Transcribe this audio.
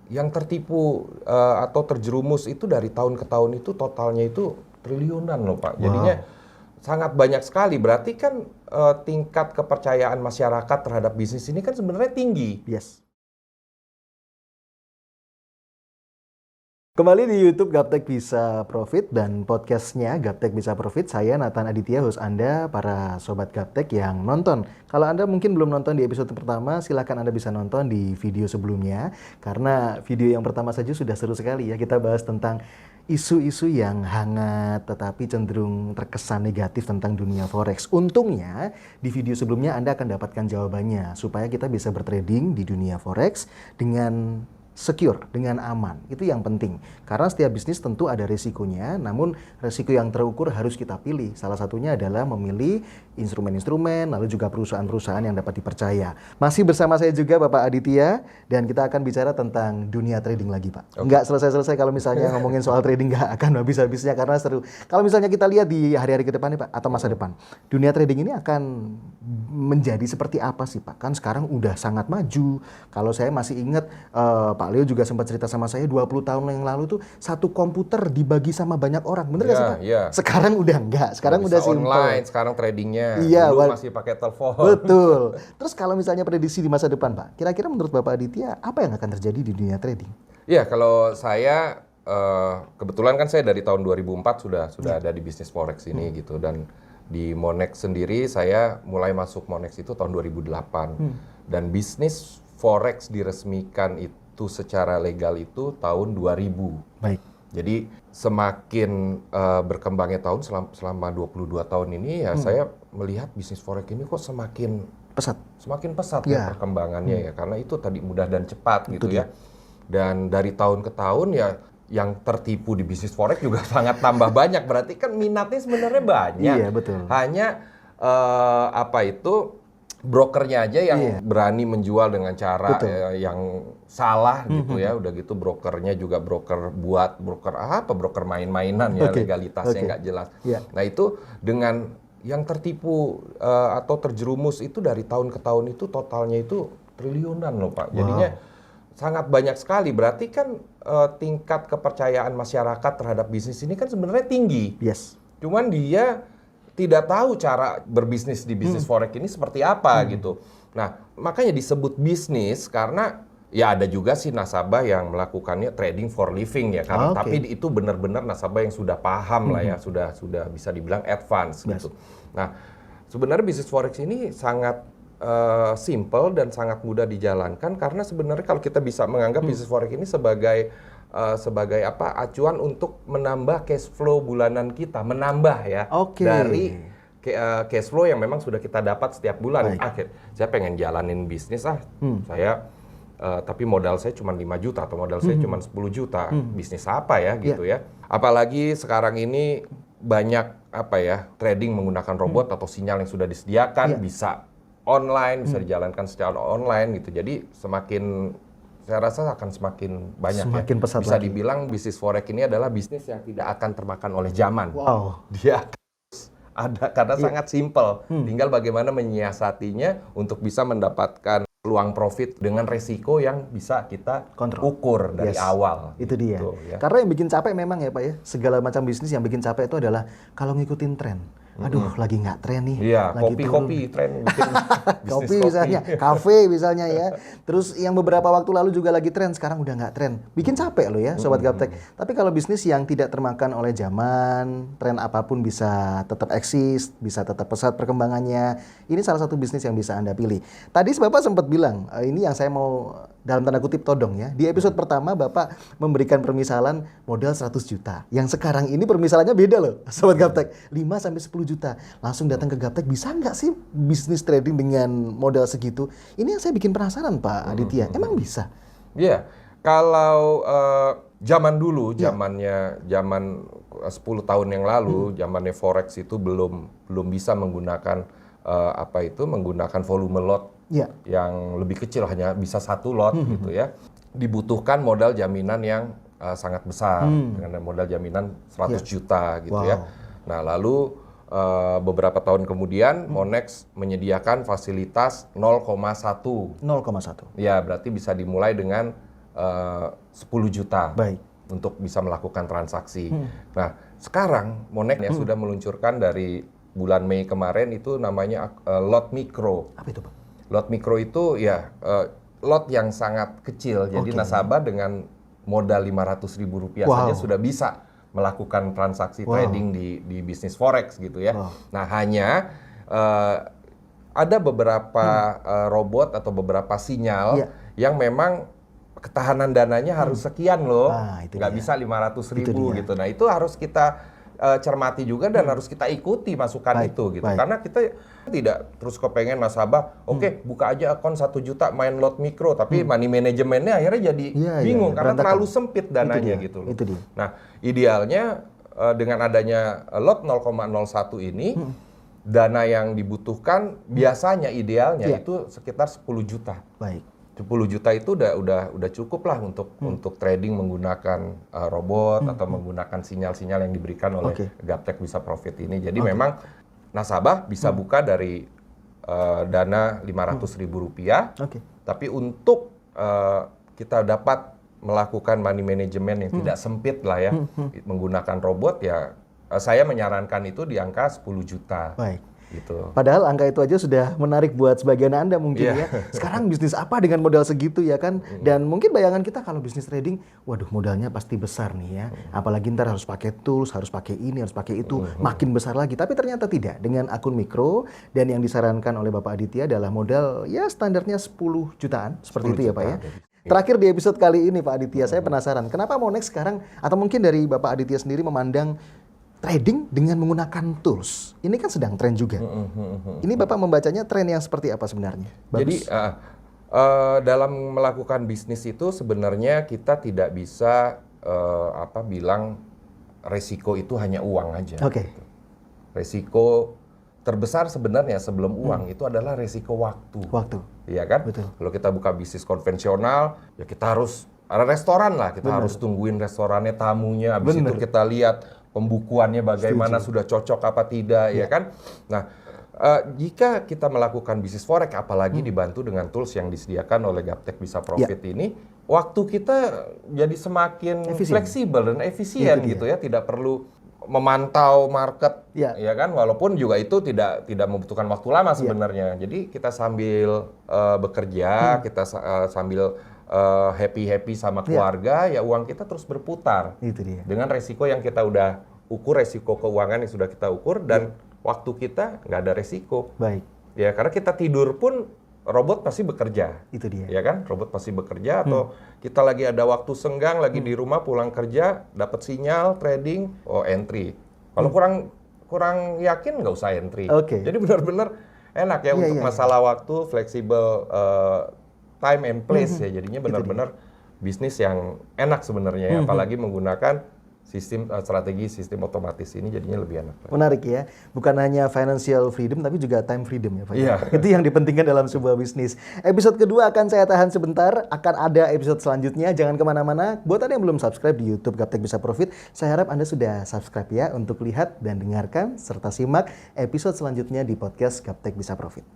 yang tertipu atau terjerumus itu dari tahun ke tahun itu totalnya itu triliunan loh Pak. Jadinya sangat banyak sekali. Berarti kan tingkat kepercayaan masyarakat terhadap bisnis ini kan sebenarnya tinggi. Yes. Kembali di YouTube Gaptek Bisa Profit dan podcastnya Gaptek Bisa Profit. Saya Nathan Aditya, host Anda, para sobat Gaptek yang nonton. Kalau Anda mungkin belum nonton di episode pertama, silakan Anda bisa nonton di video sebelumnya. Karena video yang pertama saja sudah seru sekali ya. Kita bahas tentang isu-isu yang hangat tetapi cenderung terkesan negatif tentang dunia forex. Untungnya di video sebelumnya Anda akan dapatkan jawabannya supaya kita bisa bertrading di dunia forex dengan secure, dengan aman. Itu yang penting. Karena setiap bisnis tentu ada resikonya, namun resiko yang terukur harus kita pilih. Salah satunya adalah memilih instrumen-instrumen, lalu juga perusahaan-perusahaan yang dapat dipercaya. Masih bersama saya juga Bapak Aditya, dan kita akan bicara tentang dunia trading lagi Pak. Nggak selesai-selesai kalau misalnya ngomongin soal trading, nggak akan habis-habisnya karena seru. Kalau misalnya kita lihat di hari-hari ke depan nih Pak, atau masa depan, dunia trading ini akan menjadi seperti apa sih Pak? Kan sekarang udah sangat maju. Kalau saya masih ingat Pak Leo juga sempat cerita sama saya 20 tahun yang lalu tuh satu komputer dibagi sama banyak orang. Bener nggak sih Pak? Iya. Sekarang udah enggak. Sekarang udah simple. Online, sekarang tradingnya. Iya, dulu masih pakai telepon. Betul. Terus kalau misalnya prediksi di masa depan Pak, kira-kira menurut Bapak Aditya apa yang akan terjadi di dunia trading? Iya, kalau saya kebetulan kan saya dari tahun 2004 sudah ada di bisnis forex ini gitu, dan di Monex sendiri saya mulai masuk Monex itu tahun 2008 dan bisnis forex diresmikan itu secara legal itu tahun 2000. Baik. Jadi semakin berkembangnya tahun selama 22 tahun ini ya saya melihat bisnis forex ini kok semakin pesat ya perkembangannya ya, karena itu tadi mudah dan cepat gitu ya. Dan dari tahun ke tahun ya yang tertipu di bisnis forex juga sangat tambah banyak. Berarti kan minatnya sebenarnya banyak. Iya, betul. Hanya brokernya aja yang berani menjual dengan cara yang salah gitu ya. Udah gitu brokernya juga broker main-mainan ya, legalitasnya nggak jelas. Nah itu dengan yang tertipu atau terjerumus itu dari tahun ke tahun itu totalnya itu triliunan loh Pak. Jadinya sangat banyak sekali. Berarti kan tingkat kepercayaan masyarakat terhadap bisnis ini kan sebenarnya tinggi. Yes. Cuman dia tidak tahu cara berbisnis di bisnis forex ini seperti apa gitu. Nah, makanya disebut bisnis karena ya ada juga sih nasabah yang melakukannya trading for living ya, karena tapi itu benar-benar nasabah yang sudah paham lah ya, sudah bisa dibilang advance gitu. Nah, sebenarnya bisnis forex ini sangat simple dan sangat mudah dijalankan karena sebenarnya kalau kita bisa menganggap bisnis forex ini sebagai acuan untuk menambah cash flow bulanan kita, menambah ya dari cash flow yang memang sudah kita dapat setiap bulan. Saya pengen jalanin bisnis saya tapi modal saya cuma 5 juta atau modal saya cuma 10 juta. Bisnis apa ya gitu ya. Apalagi sekarang ini banyak trading menggunakan robot atau sinyal yang sudah disediakan, bisa online, bisa dijalankan secara online gitu. Jadi saya rasa akan semakin banyak pesat bisa lagi. dibilang bisnis forex ini adalah bisnis yang tidak akan termakan oleh zaman. Dia akan ada karena sangat simpel. Tinggal bagaimana menyiasatinya untuk bisa mendapatkan peluang profit dengan resiko yang bisa kita ukur dari awal. Itu dia. Gitu, ya. Karena yang bikin capek memang ya Pak ya, segala macam bisnis yang bikin capek itu adalah kalau ngikutin tren. Aduh, lagi nggak tren nih. Iya, lagi kopi tren. Kopi misalnya, kafe misalnya ya. Terus yang beberapa waktu lalu juga lagi tren, sekarang udah nggak tren. Bikin capek loh ya, Sobat Gaptek. Tapi kalau bisnis yang tidak termakan oleh zaman, tren apapun bisa tetap eksis, bisa tetap pesat perkembangannya. Ini salah satu bisnis yang bisa Anda pilih. Tadi Bapak sempat bilang, ini yang saya mau dalam tanda kutip todong ya. Di episode pertama Bapak memberikan permisalan modal 100 juta. Yang sekarang ini permisalannya beda loh, Sobat Gaptek. 5-10 juta. Langsung datang ke Gaptek, bisa nggak sih bisnis trading dengan modal segitu? Ini yang saya bikin penasaran Pak Aditya. Emang bisa? Iya. Kalau zaman dulu, zaman 10 tahun yang lalu, zamannya forex itu belum bisa menggunakan menggunakan volume lot yang lebih kecil, hanya bisa 1 lot gitu ya. Dibutuhkan modal jaminan yang sangat besar dengan modal jaminan 100 juta gitu ya. Nah, lalu beberapa tahun kemudian Monex menyediakan fasilitas 0,1. 0,1. Ya, berarti bisa dimulai dengan 10 juta. Baik. Untuk bisa melakukan transaksi. Nah, sekarang Monex ya sudah meluncurkan dari bulan Mei kemarin itu namanya lot mikro. Apa itu, Pak? Lot mikro itu ya lot yang sangat kecil. Jadi nasabah dengan modal Rp500.000 saja sudah bisa melakukan transaksi trading di bisnis forex gitu ya. Nah, hanya ada beberapa robot atau beberapa sinyal yang memang ketahanan dananya harus sekian loh, nggak bisa 500.000 gitu. Nah itu harus kita cermati juga dan harus kita ikuti masukan itu gitu. Karena kita tidak terus kepengen nasabah, oke buka aja akun 1 juta main lot mikro, tapi money manajemennya akhirnya jadi bingung karena terlalu sempit dananya gitu loh. Nah idealnya dengan adanya lot 0,01 ini, dana yang dibutuhkan biasanya idealnya itu sekitar 10 juta. Baik. 10 juta itu udah cukup lah untuk trading menggunakan robot atau menggunakan sinyal-sinyal yang diberikan oleh Gaptek Bisa Profit ini. Jadi memang nasabah bisa buka dari dana Rp500.000, tapi untuk kita dapat melakukan money management yang tidak sempit lah ya, menggunakan robot ya, saya menyarankan itu di angka 10 juta. Baik. Gitu. Padahal angka itu aja sudah menarik buat sebagian Anda mungkin ya. Sekarang bisnis apa dengan modal segitu ya kan? Dan mungkin bayangan kita kalau bisnis trading, waduh modalnya pasti besar nih ya. Apalagi ntar harus pakai tools, harus pakai ini, harus pakai itu, makin besar lagi. Tapi ternyata tidak. Dengan akun mikro dan yang disarankan oleh Bapak Aditya adalah modal ya standarnya 10 jutaan. Seperti itu ya Pak ya. Terakhir di episode kali ini Pak Aditya, saya penasaran. Kenapa Monex sekarang, atau mungkin dari Bapak Aditya sendiri memandang trading dengan menggunakan tools. Ini kan sedang tren juga. Ini Bapak membacanya tren yang seperti apa sebenarnya? Bagus. Jadi dalam melakukan bisnis itu sebenarnya kita tidak bisa bilang resiko itu hanya uang aja. Gitu. Resiko terbesar sebenarnya sebelum uang itu adalah resiko waktu. Iya kan? Betul. Kalau kita buka bisnis konvensional, ya kita harus ada restoran lah, kita harus tungguin restorannya, tamunya, habis itu kita lihat pembukuannya bagaimana, sudah cocok apa tidak, ya kan? Nah, jika kita melakukan bisnis forex, apalagi dibantu dengan tools yang disediakan oleh Gaptek Bisa Profit ini, waktu kita jadi semakin fleksibel dan efisien gitu ya, tidak perlu memantau market, ya kan? Walaupun juga itu tidak membutuhkan waktu lama sebenarnya. Jadi kita sambil bekerja, kita sambil happy sama keluarga, ya uang kita terus berputar. Itu dia. Dengan resiko yang kita udah ukur, resiko keuangan yang sudah kita ukur, dan waktu kita nggak ada resiko. Baik. Ya, karena kita tidur pun robot pasti bekerja. Itu dia. Ya kan, robot pasti bekerja, atau kita lagi ada waktu senggang, lagi di rumah pulang kerja, dapat sinyal trading, entry. Kalau kurang yakin nggak usah entry. Jadi benar-benar enak ya untuk masalah waktu, fleksibel time and place ya, jadinya benar-benar bisnis yang enak sebenarnya, apalagi menggunakan sistem sistem otomatis ini jadinya lebih enak. Menarik ya, bukan hanya financial freedom tapi juga time freedom ya Pak. Itu yang dipentingkan dalam sebuah bisnis. Episode kedua akan saya tahan sebentar, akan ada episode selanjutnya, jangan kemana-mana. Buat Anda yang belum subscribe di YouTube Gaptek Bisa Profit, saya harap Anda sudah subscribe ya untuk lihat dan dengarkan serta simak episode selanjutnya di podcast Gaptek Bisa Profit.